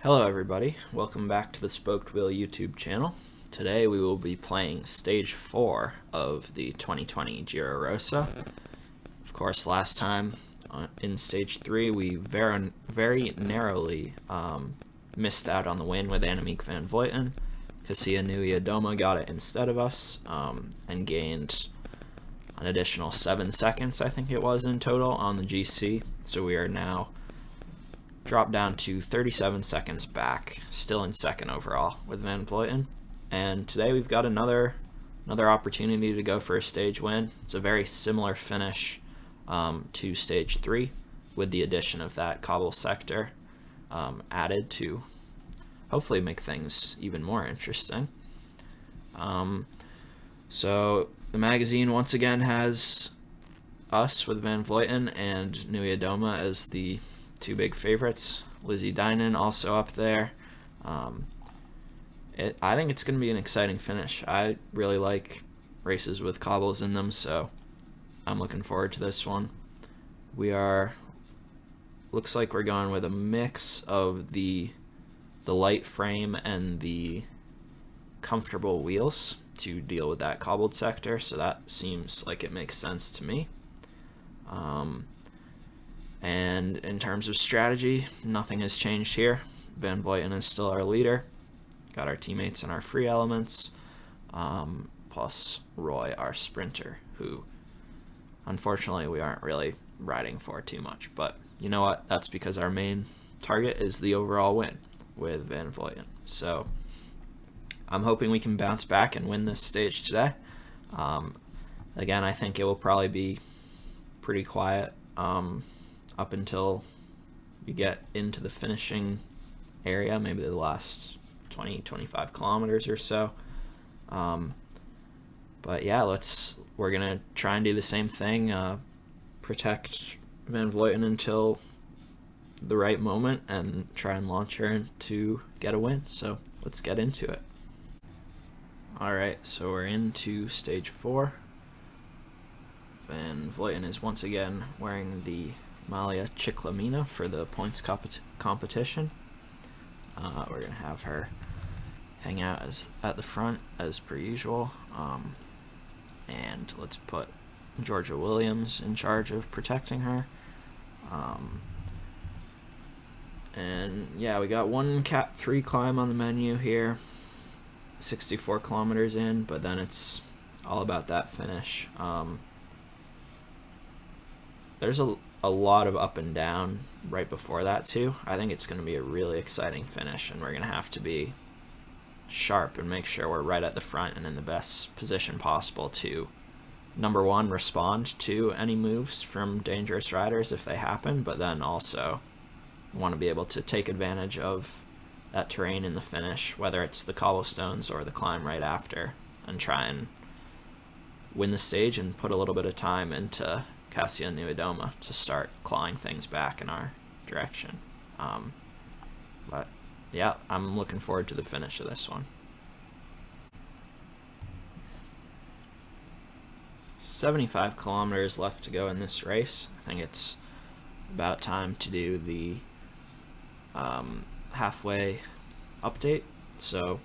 Hello everybody, welcome back to the Spoked Wheel YouTube channel. Today we will be playing Stage 4 of the 2020 Giro Rosa. Of course, last time in Stage 3 we very narrowly missed out on the win with Annemiek van Vleuten. Niewiadoma got it instead of us and gained an additional 7 seconds, I think it was, in total on the GC. So we are now dropped down to 37 seconds back, still in second overall with Van Vleuten. And today we've got another opportunity to go for a stage win. It's a very similar finish to Stage 3 with the addition of that cobble sector added to hopefully make things even more interesting. So the magazine once again has us with Van Vleuten and Niewiadoma as the two big favorites. Lizzie Dynan also up there. I think it's going to be an exciting finish. I really like races with cobbles in them, so I'm looking forward to this one. Looks like we're going with a mix of the light frame and the comfortable wheels to deal with that cobbled sector, so that seems like it makes sense to me. And in terms of strategy, nothing has changed here. Van Vleuten is still our leader. Got our teammates and our free elements, plus Roy, our sprinter, who unfortunately we aren't really riding for too much. But you know what? That's because our main target is the overall win with Van Vleuten. So I'm hoping we can bounce back and win this stage today. Again, I think it will probably be pretty quiet up until we get into the finishing area, maybe the last 20-25 kilometers or so. But yeah, we're gonna try and do the same thing, protect Van Vleuten until the right moment and try and launch her to get a win. So let's get into it. Alright, so we're into Stage 4. Van Vleuten is once again wearing the Malia Ciclamina for the points competition. We're going to have her hang out at the front as per usual. And let's put Georgia Williams in charge of protecting her. And yeah, we got one Cat 3 climb on the menu here. 64 kilometers in, but then it's all about that finish. There's a lot of up and down right before that too. I think it's going to be a really exciting finish, and we're going to have to be sharp and make sure we're right at the front and in the best position possible to, number one, respond to any moves from dangerous riders if they happen, but then also want to be able to take advantage of that terrain in the finish, whether it's the cobblestones or the climb right after, and try and win the stage and put a little bit of time into Niewiadoma to start clawing things back in our direction. But yeah, I'm looking forward to the finish of this one. 75 kilometers left to go in this race. I think it's about time to do the halfway update. So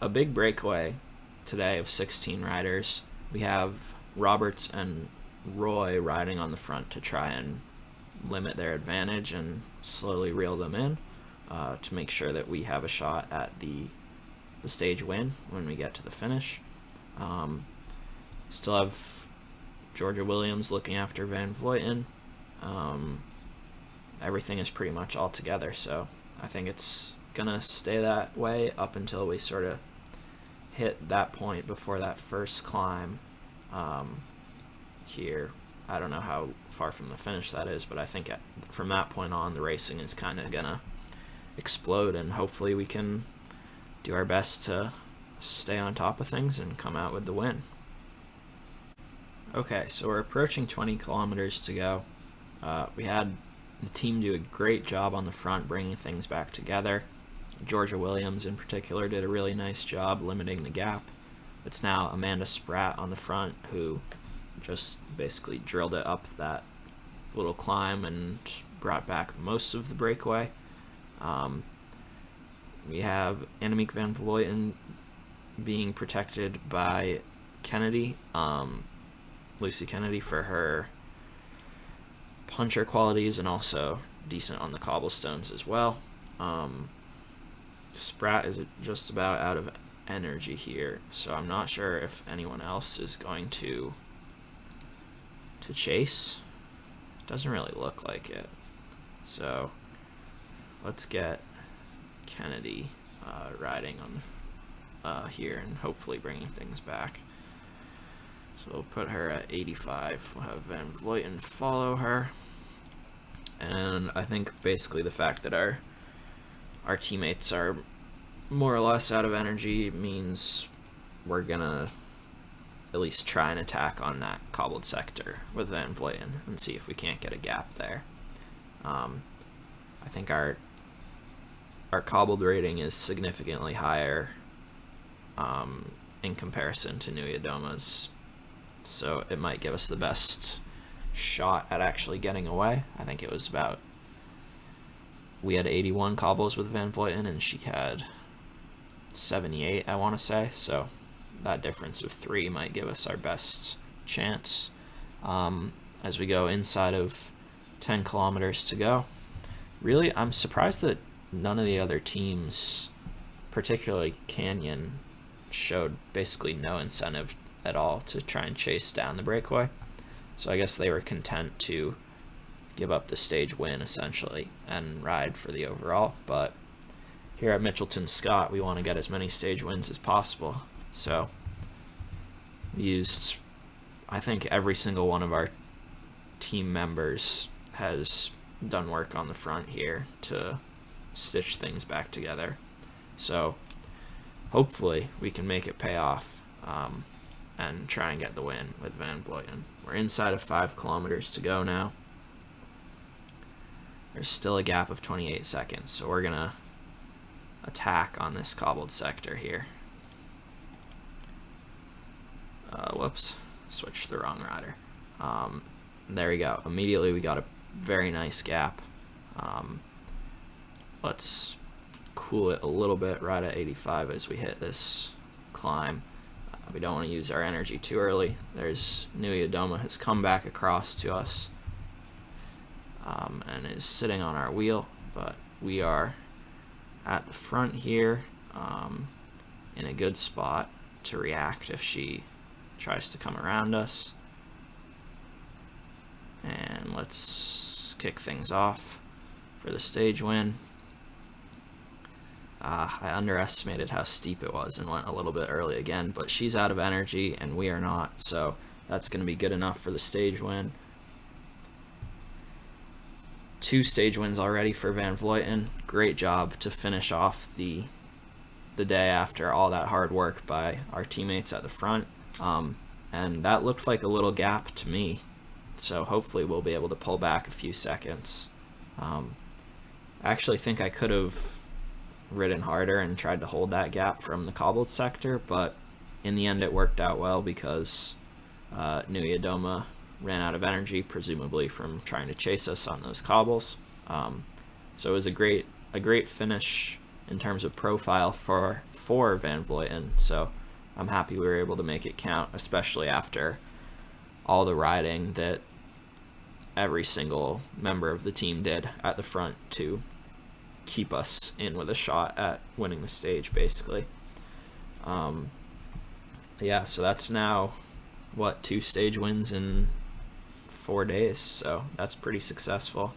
a big breakaway today of 16 riders. We have Roberts and Roy riding on the front to try and limit their advantage and slowly reel them in to make sure that we have a shot at the stage win when we get to the finish. Still have Georgia Williams looking after Van Vleuten. Everything is pretty much all together, so I think it's gonna stay that way up until we sort of hit that point before that first climb here. I don't know how far from the finish that is, but I think from that point on the racing is kind of gonna explode, and hopefully we can do our best to stay on top of things and come out with the win. Okay, so we're approaching 20 kilometers to go. We had the team do a great job on the front bringing things back together. Georgia Williams in particular did a really nice job limiting the gap. It's now Amanda Spratt on the front who just basically drilled it up that little climb and brought back most of the breakaway. We have Annemiek van Vleuten being protected by Kennedy, Lucy Kennedy, for her puncher qualities and also decent on the cobblestones as well. Spratt is just about out of energy here, so I'm not sure if anyone else is going to chase. It doesn't really look like it. So let's get Kennedy riding on here and hopefully bringing things back. So we'll put her at 85. We'll have Van Vleuten follow her. And I think basically the fact that our teammates are more or less out of energy means we're gonna at least try and attack on that cobbled sector with Van Vleuten and see if we can't get a gap there. I think our cobbled rating is significantly higher in comparison to Niewiadoma's, so it might give us the best shot at actually getting away. I think it was about, we had 81 cobbles with Van Vleuten and she had 78, I want to say, so that difference of 3 might give us our best chance as we go inside of 10 kilometers to go. Really, I'm surprised that none of the other teams, particularly Canyon, showed basically no incentive at all to try and chase down the breakaway. So I guess they were content to give up the stage win essentially and ride for the overall. But here at Mitchelton-Scott, we want to get as many stage wins as possible. So we used, I think every single one of our team members has done work on the front here to stitch things back together. So hopefully we can make it pay off and try and get the win with Van Vleuten. We're inside of 5 kilometers to go now. There's still a gap of 28 seconds, so we're gonna attack on this cobbled sector here. Whoops, switched the wrong rider. There we go. Immediately we got a very nice gap. Let's cool it a little bit right at 85 as we hit this climb. We don't want to use our energy too early. There's Niewiadoma has come back across to us and is sitting on our wheel, but we are at the front here in a good spot to react if she tries to come around us. And let's kick things off for the stage win. I underestimated how steep it was and went a little bit early again, but she's out of energy and we are not, so that's going to be good enough for the stage win. 2 stage wins already for Van Vleuten. Great job to finish off the day after all that hard work by our teammates at the front. And that looked like a little gap to me, so hopefully we'll be able to pull back a few seconds. I actually think I could have ridden harder and tried to hold that gap from the cobbled sector, but in the end it worked out well because Niewiadoma ran out of energy, presumably from trying to chase us on those cobbles. So it was a great finish in terms of profile for Van Vleuten, so I'm happy we were able to make it count, especially after all the riding that every single member of the team did at the front to keep us in with a shot at winning the stage, basically. Yeah, so that's now, what, 2 stage wins in 4 days, so that's pretty successful.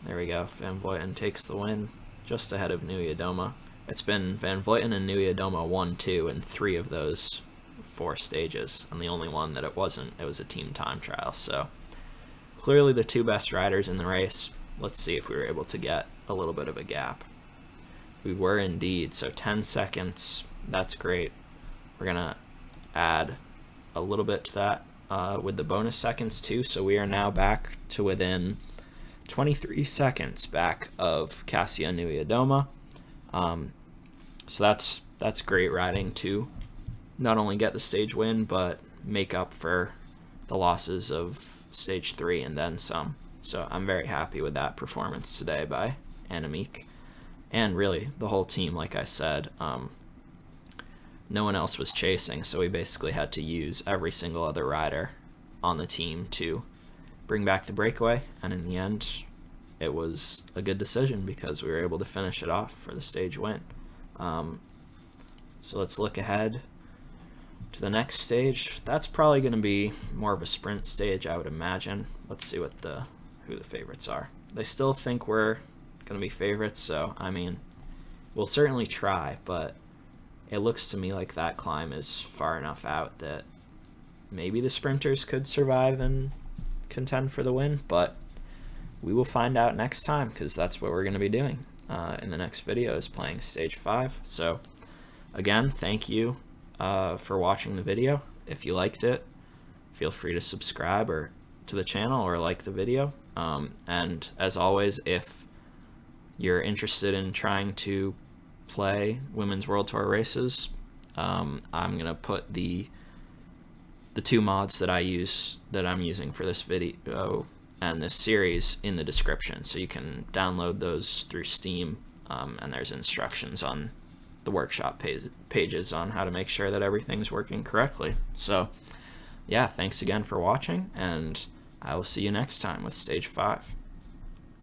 There we go, Van Vleuten takes the win, just ahead of Niewiadoma. It's been Van Vleuten and Niewiadoma 1-2 in 3 of those 4 stages, and the only one that it wasn't, it was a team time trial, so clearly the 2 best riders in the race. Let's see if we were able to get a little bit of a gap. We were indeed, so 10 seconds, that's great. We're gonna add a little bit to that with the bonus seconds too, so we are now back to within 23 seconds back of Kasia Niewiadoma. So that's great riding to not only get the stage win, but make up for the losses of stage 3 and then some. So I'm very happy with that performance today by Annemiek. and really the whole team, like I said. No one else was chasing, so we basically had to use every single other rider on the team to bring back the breakaway, and in the end it was a good decision because we were able to finish it off for the stage win. So let's look ahead to the next stage. That's probably going to be more of a sprint stage, I would imagine. Let's see what who the favorites are. They still think we're going to be favorites, so I mean, we'll certainly try, but it looks to me like that climb is far enough out that maybe the sprinters could survive and contend for the win, but we will find out next time, because that's what we're going to be doing in the next video, is playing stage 5. So again, thank you for watching the video. If you liked it, feel free to subscribe to the channel or like the video. And as always, if you're interested in trying to play Women's World Tour races, I'm gonna put the 2 mods that I'm using for this video and this series in the description, so you can download those through Steam, and there's instructions on the workshop pages on how to make sure that everything's working correctly. So yeah, thanks again for watching, and I will see you next time with stage 5.